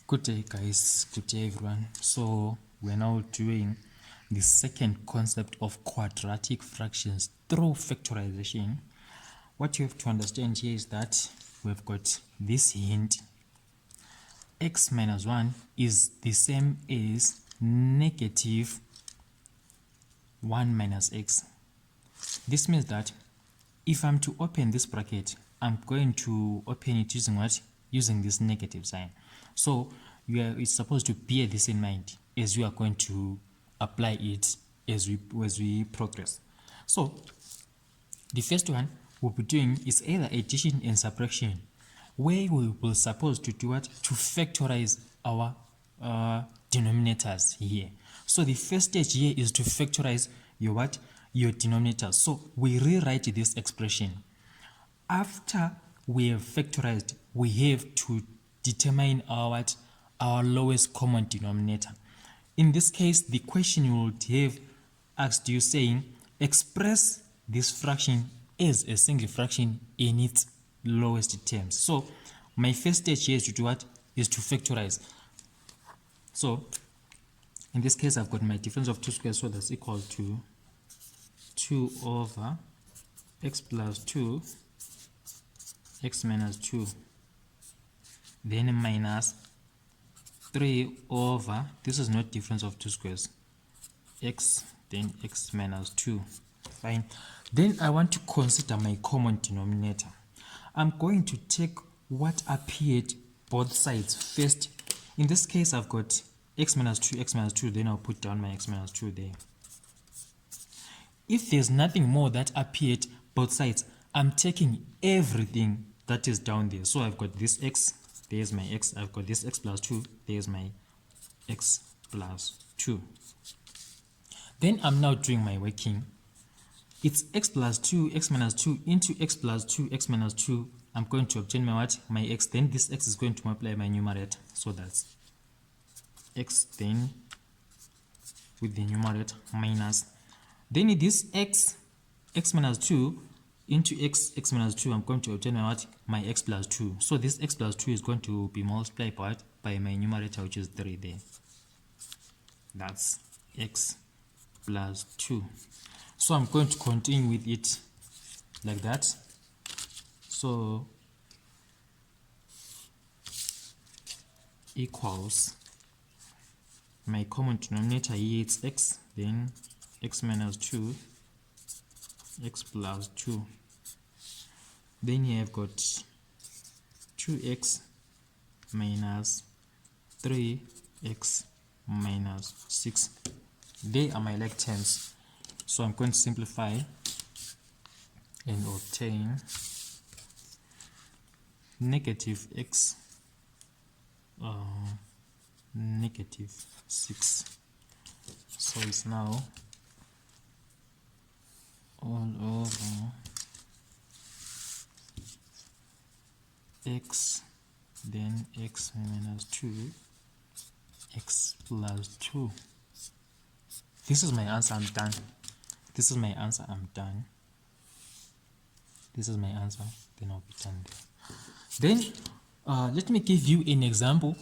Good day guys, good day everyone. So we're now doing the second concept of quadratic fractions through factorization. What you have to understand here is that we've got this hint: x minus 1 is the same as negative 1 minus x. This means that if I'm to open this bracket, I'm going to open it using what? Using this negative sign. So it's supposed to bear this in mind as you are going to apply it as we progress. So the first one we'll be doing is either addition and subtraction, where we will supposed to do what? To factorize our denominators here. So the first stage here is to factorize your what? Your denominators. So we rewrite this expression. After we have factorized, we have to determine our lowest common denominator. In this case, the question you would have asked you saying, express this fraction as a single fraction in its lowest terms. So my first stage here is to do what? Is to factorize. So in this case, I've got my difference of 2 squares, so that's equal to 2 over x plus 2 x minus 2, then minus 3 over, this is not difference of 2 squares, x, then x minus 2. Fine. Then I want to consider my common denominator. I'm going to take what appeared both sides first. In this case, I've got x minus 2, then I'll put down my x minus 2 there. If there's nothing more that appeared both sides, I'm taking everything that is down there. So I've got this x, there's my x, I've got this x plus 2, there's my x plus 2. Then I'm now doing my working. It's x plus 2, x minus 2 into x plus 2, x minus 2. I'm going to obtain my what? My x. Then this x is going to multiply my numerator. So that's x then with the numerator minus. Then this x minus 2 into x minus 2, I'm going to obtain my what? My x plus 2. So this x plus 2 is going to be multiplied by my numerator, which is 3 there. That's x plus 2. So I'm going to continue with it like that. So equals my common denominator here, it's x, then x minus 2, x plus 2. Then here I've got 2x minus 3x minus 6. They are my like terms. So I'm going to simplify and obtain negative x negative 6. So it's now all over x, then x minus 2, x plus 2. This is my answer, I'm done. This is my answer, I'm done. This is my answer, then I'll be done there. Then let me give you an example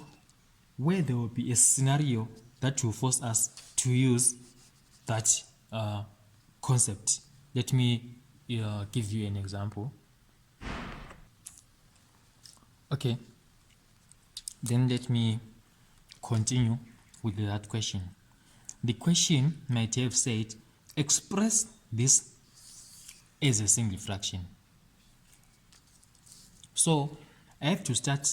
where there will be a scenario that will force us to use that concept. Let me give you an example. Okay, then let me continue with that question. The question might have said, express this as a single fraction. So I have to start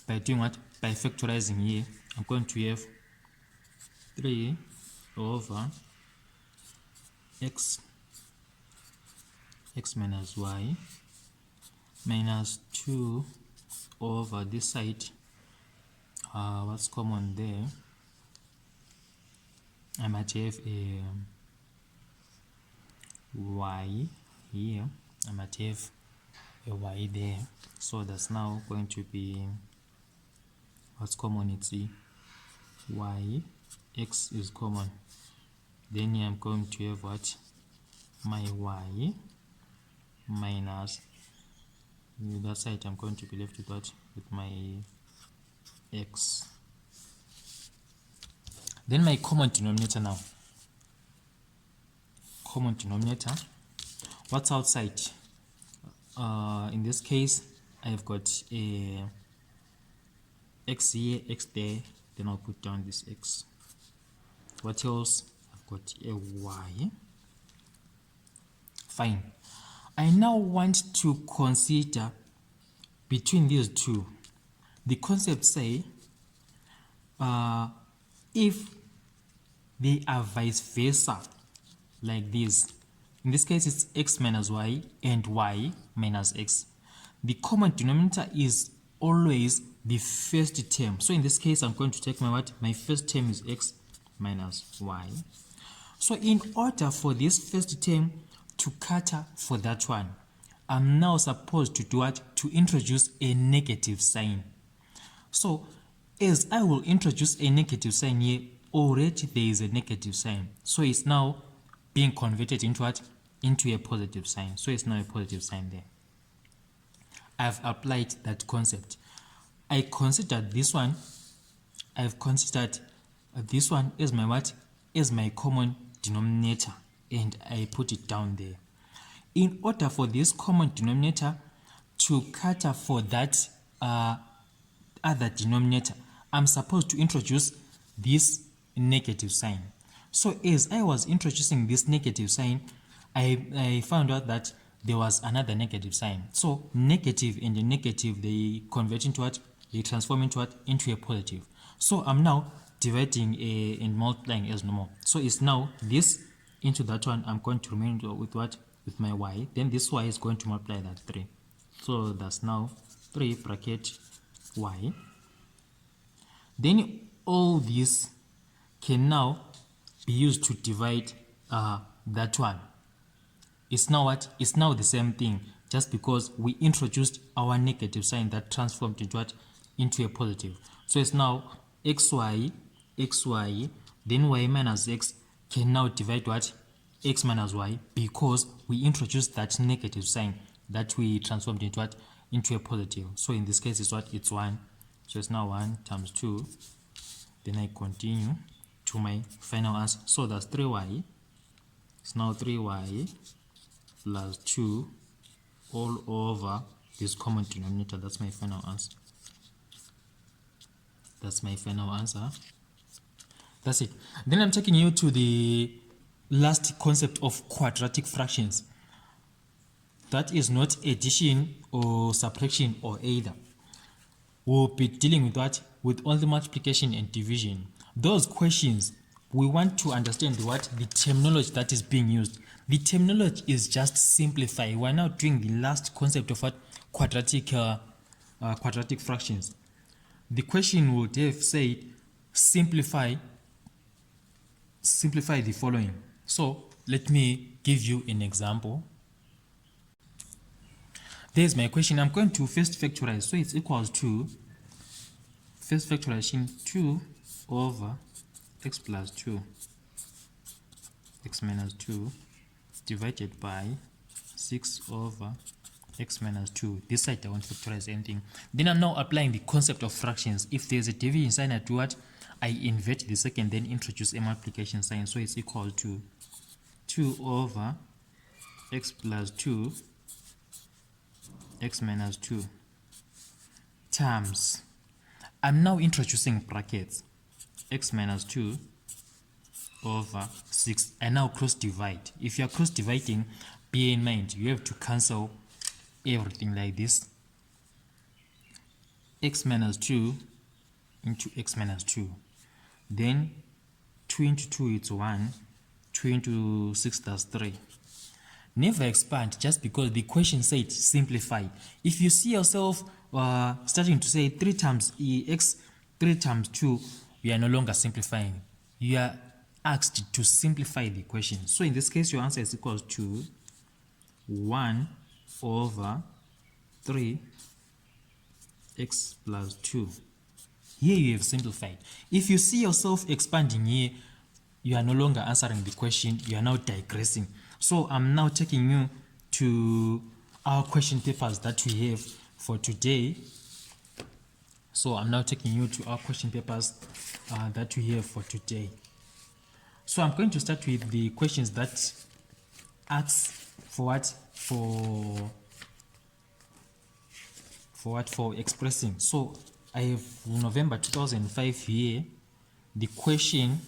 by doing what? By factorizing here. I'm going to have 3 over x minus y minus 2 over this side. What's common there? I might have a y here. I might have a y there. So that's now going to be, what's common? It's the y, x is common. Then here I'm going to have what? My y minus, the other side I'm going to be left with what? With my x Then my common denominator now. Common denominator. What's outside? In this case, I've got a x here, x there. Then I'll put down this x. What else? I've got a y. Fine. I now want to consider between these two. The concept say if they are vice versa, like this. In this case, it's x minus y and y minus x. The common denominator is always the first term. So in this case, I'm going to take my what? My first term is x minus y. So in order for this first term to cater for that one, I'm now supposed to do what? To introduce a negative sign. So as I will introduce a negative sign here, already there is a negative sign. So it's now being converted into what? Into a positive sign. So it's now a positive sign there. I've applied that concept. I considered this one. I've considered this one as my what? As my common denominator, and I put it down there. In order for this common denominator to cater for that other denominator, I'm supposed to introduce this negative sign. So as I was introducing this negative sign, I found out that there was another negative sign. So negative and the negative, they convert into what? They transform into what? Into a positive. So I'm now dividing and multiplying as normal. So it's now this into that one. I'm going to remain with what? With my y. Then this y is going to multiply that 3. So that's now 3 bracket y. Then all these can now be used to divide that one. It's now what? It's now the same thing, just because we introduced our negative sign that transformed into what? Into a positive. So it's now xy, then y minus x can now divide what? X minus y, because we introduced that negative sign that we transformed into what? Into a positive. So in this case, it's what? It's 1. So it's now 1 times 2. Then I continue to my final answer. So that's 3y. It's now 3y plus 2 all over this common denominator. That's my final answer. That's my final answer. That's it. Then I'm taking you to the last concept of quadratic fractions. That is not addition or subtraction or either. We'll be dealing with what? With only multiplication and division. Those questions, we want to understand what? The terminology that is being used. The terminology is just simplify. We're now doing the last concept of what? Quadratic fractions. The question would have said simplify the following. So let me give you an example. There's my question. I'm going to first factorize. So it's equals to first factorization 2 over x plus 2, x minus 2 divided by 6 over x minus 2. This side I won't factorize anything. Then I'm now applying the concept of fractions. If there's a division sign, I do what? I invert the second, then introduce a multiplication sign. So it's equal to 2 over x plus 2, x minus 2 times. I'm now introducing brackets. X minus 2 over 6. I now cross divide. If you are cross dividing, bear in mind you have to cancel everything like this. X minus 2 into x minus 2. Then 2 into 2 is 1. 2 into 6 that's 3. Never expand just because the question said simplify. If you see yourself starting to say 3 times x, 3 times 2, you are no longer simplifying. You are asked to simplify the question. So in this case, your answer is equal to 1 over 3 x plus 2. Here you have simplified. If you see yourself expanding here, you are no longer answering the question, you are now digressing. So I'm now taking you to our question papers that we have for today. So I'm now taking you to our question papers that we have for today. So I'm going to start with the questions that asks for what? For expressing. So I have November 2005 here. The question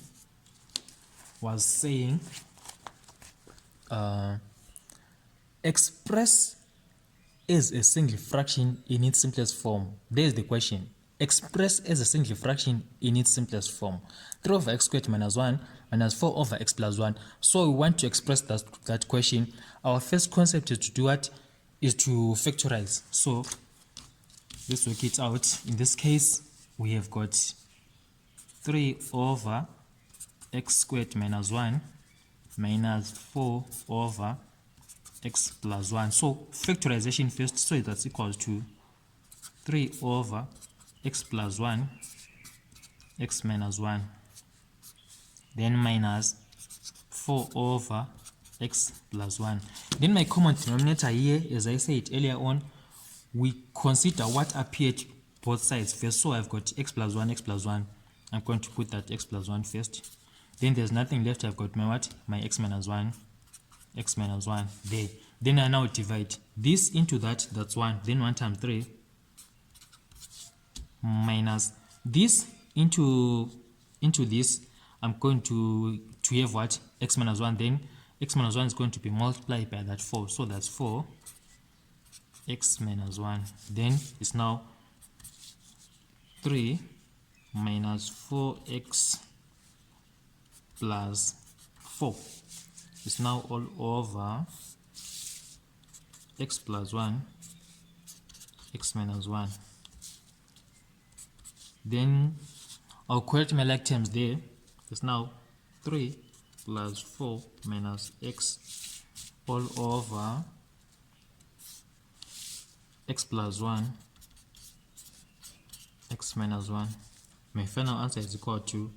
was saying express as a single fraction in its simplest form. There's the question. Express as a single fraction in its simplest form. 3 over x squared minus 1 minus 4 over x plus 1. So we want to express that question. Our first concept is to do what? Is to factorize. So let's work it out. In this case, we have got 3 over x squared minus 1 minus 4 over x plus 1. So factorization first, so that's equals to 3 over x plus 1 x minus 1, then minus 4 over x plus 1. Then my common denominator here, as I said earlier on, we consider what appeared both sides first. So I've got x plus 1, x plus 1. I'm going to put that x plus 1 first. Then there's nothing left. I've got my what? My x minus 1 there. Then I now divide this into that, that's 1. Then 1 times 3 minus this into this. I'm going to have what? X minus 1. Then x minus 1 is going to be multiplied by that 4. So that's 4 x minus 1. Then it's now 3 minus 4x plus 4. It's now all over x plus 1 x minus 1. Then I'll correct my like terms there. It's now 3 plus 4 minus x all over x plus 1 x minus 1. My final answer is equal to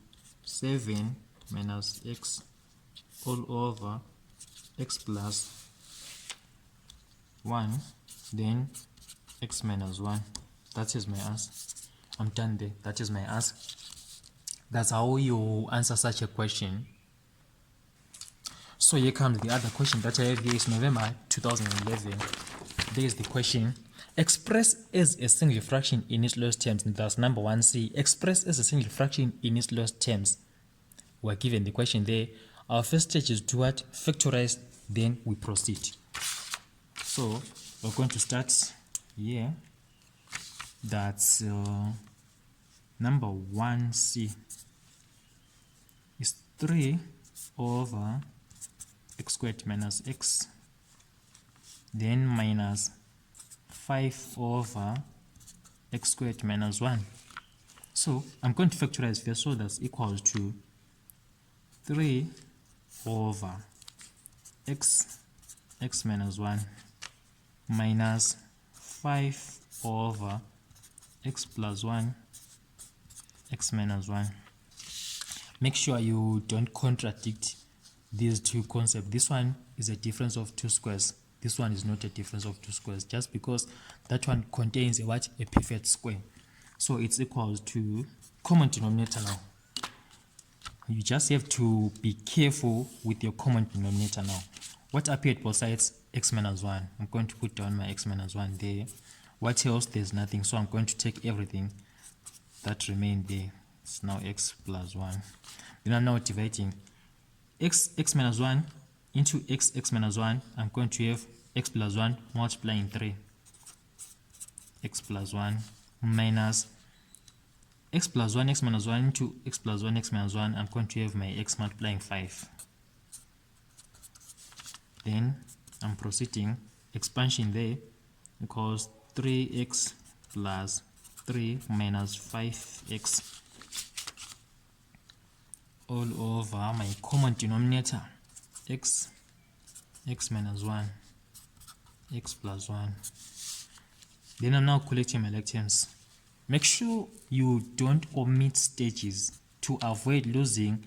7 minus x all over x plus 1, then x minus 1. That is my answer. I'm done there. That is my answer. That's how you answer such a question. So here comes the other question that I have here. Is November 2011. There is the question. Express as a single fraction in its lowest terms. That's number 1C. Express as a single fraction in its lowest terms. We're given the question there. Our first stage is to what? Factorize, then we proceed. So we're going to start here. That's number 1C is 3 over x squared minus x, then minus 5 over x squared minus 1. So I'm going to factorize first, so that's equals to 3 over x minus 1 minus 5 over x plus 1 x minus 1. Make sure you don't contradict these two concepts. This one is a difference of two squares. This one is not a difference of two squares, just because that one contains a what? A perfect square. So it's equals to common denominator now. You just have to be careful with your common denominator now. What appeared both sides? X minus 1. I'm going to put down my x minus 1 there. What else? There's nothing. So I'm going to take everything that remained there. It's now x plus 1. Then I'm now dividing x minus 1 into x minus 1. I'm going to have x plus 1 multiplying 3. X plus 1 minus x plus 1 x minus 1 into x plus 1 x minus 1. I'm going to have my x multiplying 5. Then I'm proceeding. Expansion there equals 3x plus 3 minus 5x all over my common denominator x minus 1 x plus 1. Then I'm now collecting my like terms. Make sure you don't omit stages to avoid losing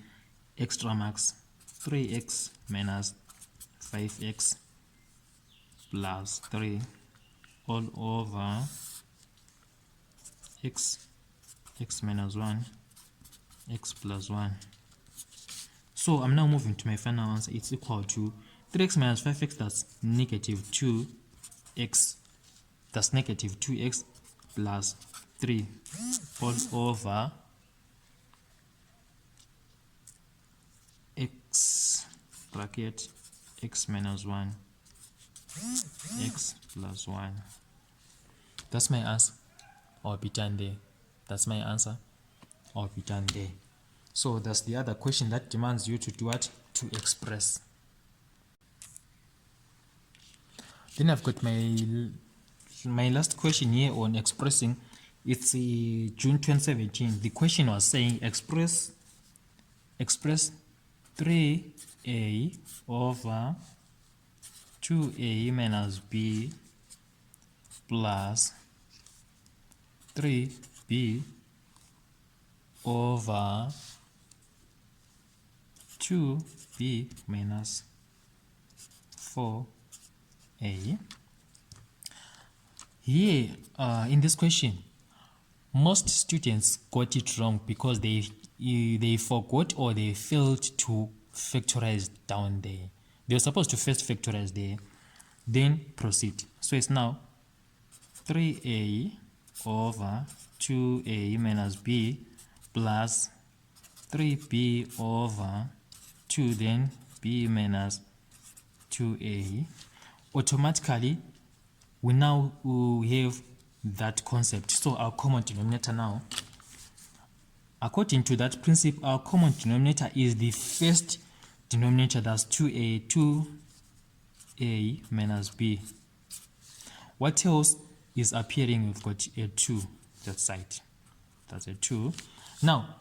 extra marks. 3x minus 5x plus 3 all over x x minus 1, x plus 1. So I'm now moving to my final answer. It's equal to 3x minus 5x, that's negative 2x, that's negative 2x plus 3 all over x bracket x minus 1, x plus 1. That's my answer. I'll be done there. That's my answer. I'll be done there. So that's the other question that demands you to do what? To express. Then I've got my last question here on expressing. It's June 2017. The question was saying express 3a over 2a minus b plus 3b over 2b minus 4a. Here, in this question, most students got it wrong because they forgot or they failed to factorize down there. They were supposed to first factorize there, then proceed. So it's now 3a over 2a minus b plus 3b over 2, then b minus 2a. Automatically, we now have that concept. So our common denominator now, according to that principle, our common denominator is the first denominator, that's 2a minus b. What else is appearing? We've got a 2 that side. That's a 2. Now,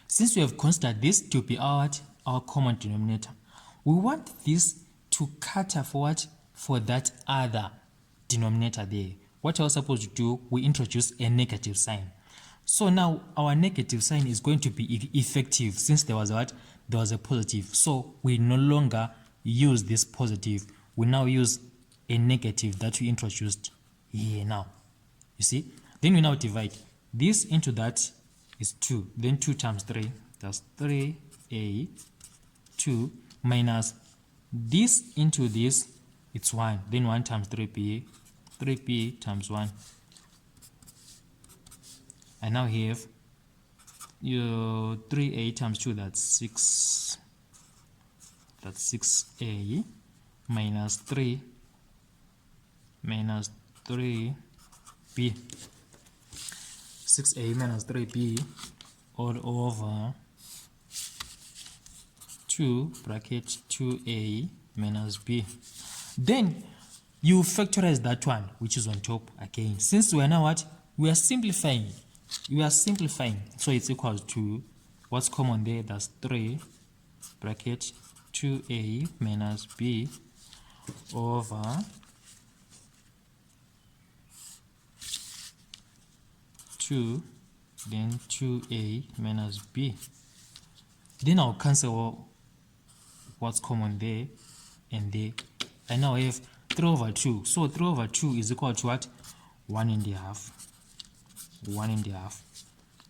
since we have considered this to be our common denominator, we want this to cater for what? For that other denominator there. What I was supposed to do, we introduce a negative sign. So now our negative sign is going to be effective since there was what? There was a positive. So we no longer use this positive. We now use a negative that we introduced here now. You see? Then we now divide this into that is 2. Then 2 times 3, that's 3a, 2 minus this into this, it's 1. Then 1 times 3b, 3b times 1. I now have your 3a times 2, that's 6. That's 6a minus 3 minus 3b. 6a minus 3b all over 2 bracket 2a minus b. Then you factorize that one, which is on top again. Since we are now what? We are simplifying. So it's equal to what's common there, that's 3 bracket 2a minus b over 2, then 2a minus b. Then I'll cancel what's common there and there. I now have 3 over 2. So 3 over 2 is equal to what? 1.5. 1.5.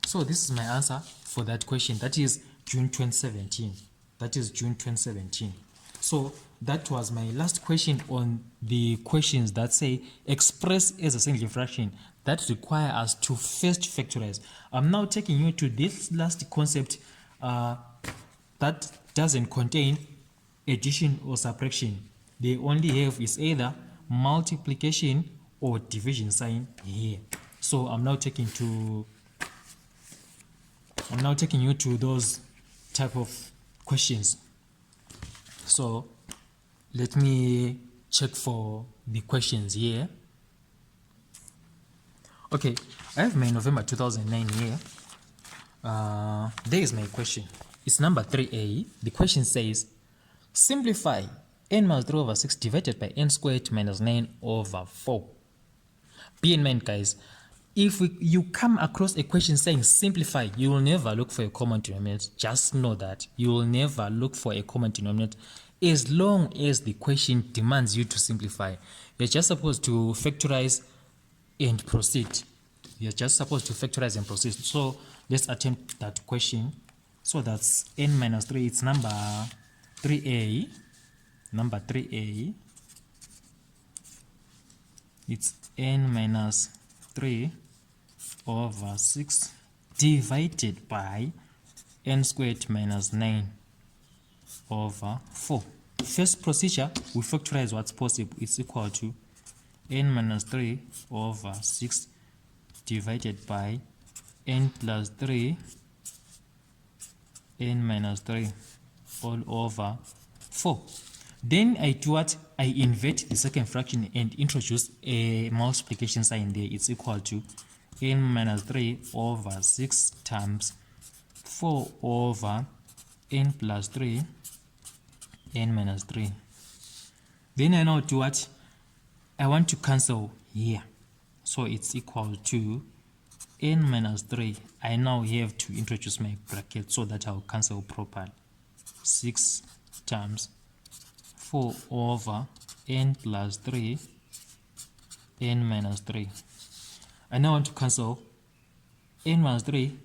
So this is my answer for that question. That is June 2017. That is June 2017. So that was my last question on the questions that say express as a single fraction that require us to first factorize. I'm now taking you to this last concept that doesn't contain addition or subtraction. They only have is either multiplication or division sign here. So I'm now taking you to those type of questions. So let me check for the questions here. Okay, I have my November 2009 here. There is my question. It's number 3a. The question says, simplify n minus 3 over 6 divided by n squared minus 9 over 4. Be in mind, guys, if you come across a question saying simplify, you will never look for a common denominator. Just know that. You will never look for a common denominator as long as the question demands you to simplify. You're just supposed to factorize and proceed. You're just supposed to factorize and proceed. So let's attempt that question. So that's n minus 3. It's number 3a. Number 3a. It's n minus 3 over 6 divided by n squared minus 9 over 4. First procedure, we factorize what's possible. It's equal to n minus 3 over 6 divided by n plus 3 n minus 3 all over 4. Then I do what? I invert the second fraction and introduce a multiplication sign there. It's equal to n minus 3 over 6 times 4 over n plus 3 n minus 3. Then I now do what? I want to cancel here. So it's equal to n minus 3. I now have to introduce my bracket so that I'll cancel properly. 6 times 4 over n plus 3 n minus 3. I now want to cancel n minus 3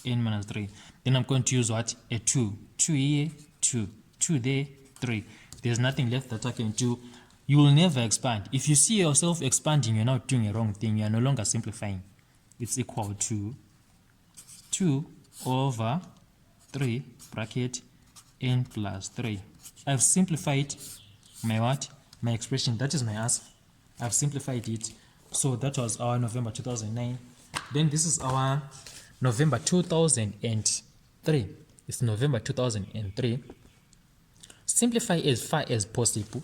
n minus 3. Then I'm going to use what? A 2. 2 here, 2. 2 there, 3. There's nothing left that I can do. You will never expand. If you see yourself expanding, you're not doing a wrong thing. You're no longer simplifying. It's equal to 2 over 3 bracket n plus 3. I've simplified my what? My expression. That is my answer. I've simplified it. So that was our November 2009. Then this is our November 2003. It's November 2003. Simplify as far as possible.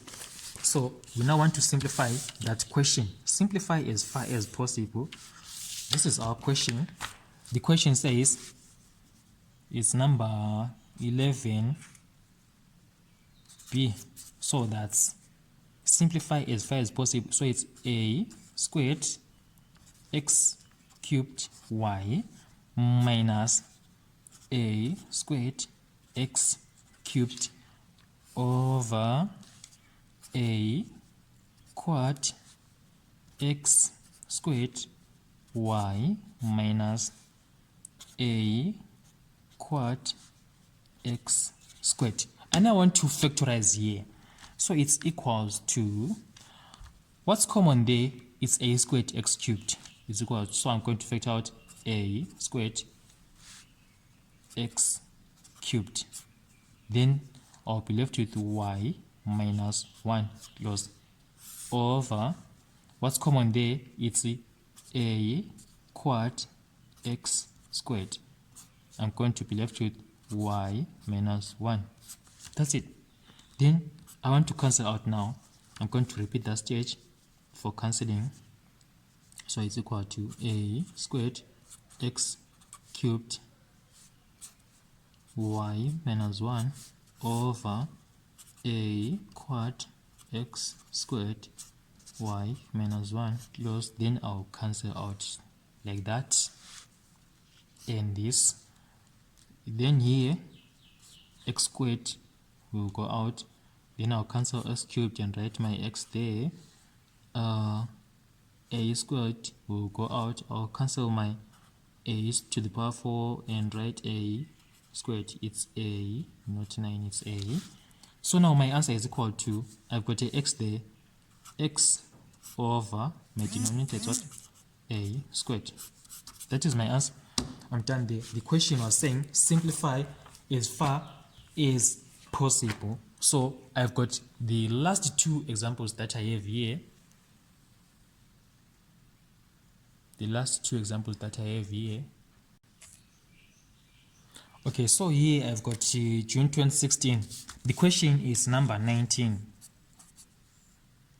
So we now want to simplify that question. Simplify as far as possible. This is our question. The question says it's number 11b. So that's simplify as far as possible. So it's a squared x cubed y minus a squared x cubed over a quad x squared y minus a quad x squared. And I want to factorize here. So it's equals to, what's common there? It's a squared x cubed. It's equal to, so I'm going to factor out a squared x cubed. Then I'll be left with y minus 1 plus over, what's common there? It's a quad x squared. I'm going to be left with y minus 1. That's it. Then I want to cancel out now. I'm going to repeat that stage for cancelling. So it's equal to a squared x cubed y minus 1 over a quad x squared y minus 1 close. Then I'll cancel out like that. And this. Then here x squared will go out. Then I'll cancel x cubed and write my x there. A squared will go out. I'll cancel my a's to the power 4 and write a squared. It's a, not 9, it's a. So now my answer is equal to, I've got a x there, x over, my denominator is what? A squared. That is my answer. I'm done there. The question was saying simplify as far as possible. So I've got the last two examples that I have here. The last two examples that I have here. Okay, so here I've got June 2016. The question is number 19.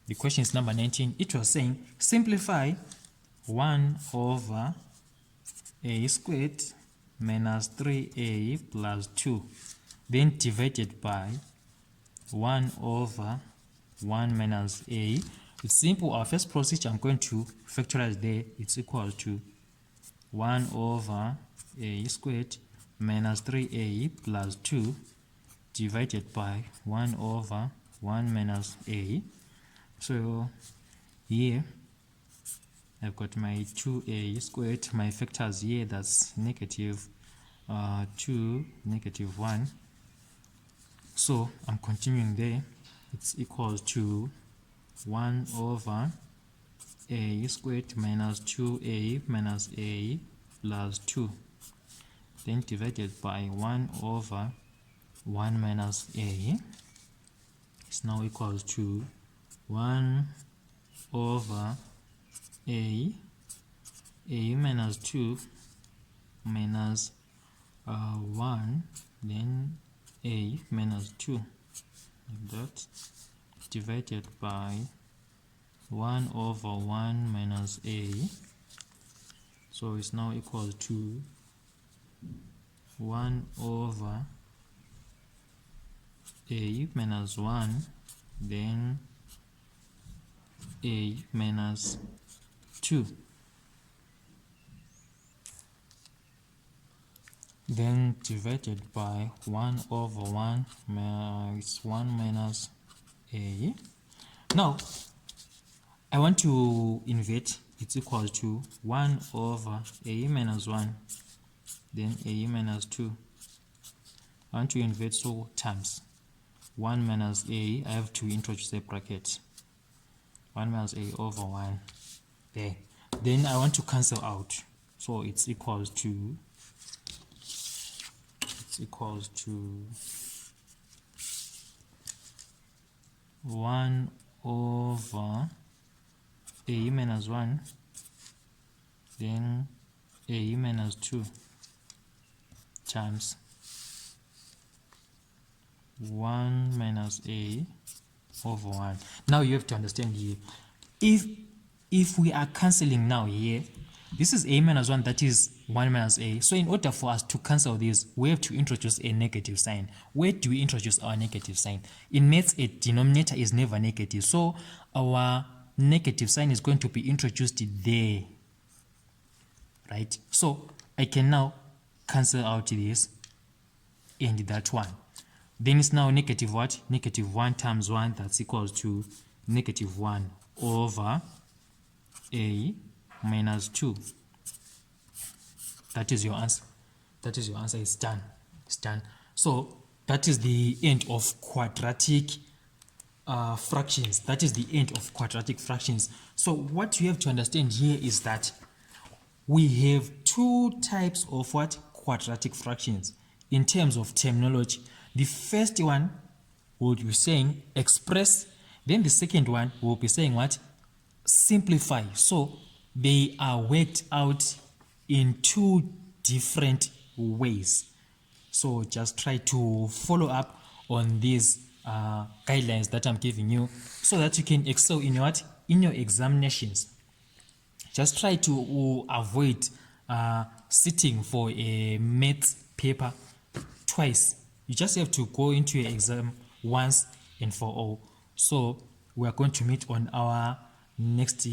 The question is number 19. It was saying simplify 1 over a squared minus 3a plus 2, then divided by 1 over 1 minus a. It's simple. Our first procedure, I'm going to factorize there. It's equal to 1 over a squared minus 3a plus 2 divided by 1 over 1 minus a. So here I've got my 2a squared, my factors here, that's negative 2, negative 1. So I'm continuing there. It's equal to 1 over a squared minus 2a minus a plus 2. Then divided by 1 over 1 minus a. It's now equals to 1 over a minus 2 minus 1, then a minus 2, like that, divided by 1 over 1 minus a. So it's now equal to 1 over a minus 1, then a minus 2. Then divided by 1 over 1, it's 1 minus a. Now, I want to invert. It's equal to 1 over a minus 1, then a minus 2. I want to invert, so times 1 minus a, I have to introduce a bracket. 1 minus a over 1. There. Then I want to cancel out. So it's equals to 1 over a minus 1, then a minus 2 times 1 minus a over 1. Now you have to understand here, if we are cancelling now here, this is a minus 1, that is 1 minus a. So in order for us to cancel this, we have to introduce a negative sign. Where do we introduce our negative sign? In maths, a denominator is never negative. So our negative sign is going to be introduced there. Right? So I can now cancel out this and that one. Then it's now negative what? Negative 1 times 1, that's equals to negative 1 over a minus 2. That is your answer. That is your answer. It's done. It's done. So that is the end of quadratic fractions. That is the end of quadratic fractions. So what you have to understand here is that we have two types of what? Quadratic fractions in terms of terminology. The first one will be saying express, then the second one will be saying what? Simplify. So they are worked out in two different ways. So just try to follow up on these guidelines that I'm giving you so that you can excel in what? In your examinations. Just try to avoid sitting for a maths paper twice. You just have to go into your exam once and for all. So we are going to meet on our next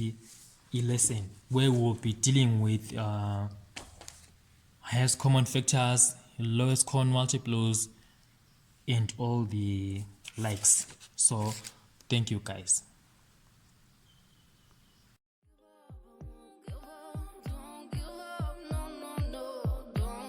lesson where we'll be dealing with highest common factors, lowest common multiples, and all the likes. So thank you guys.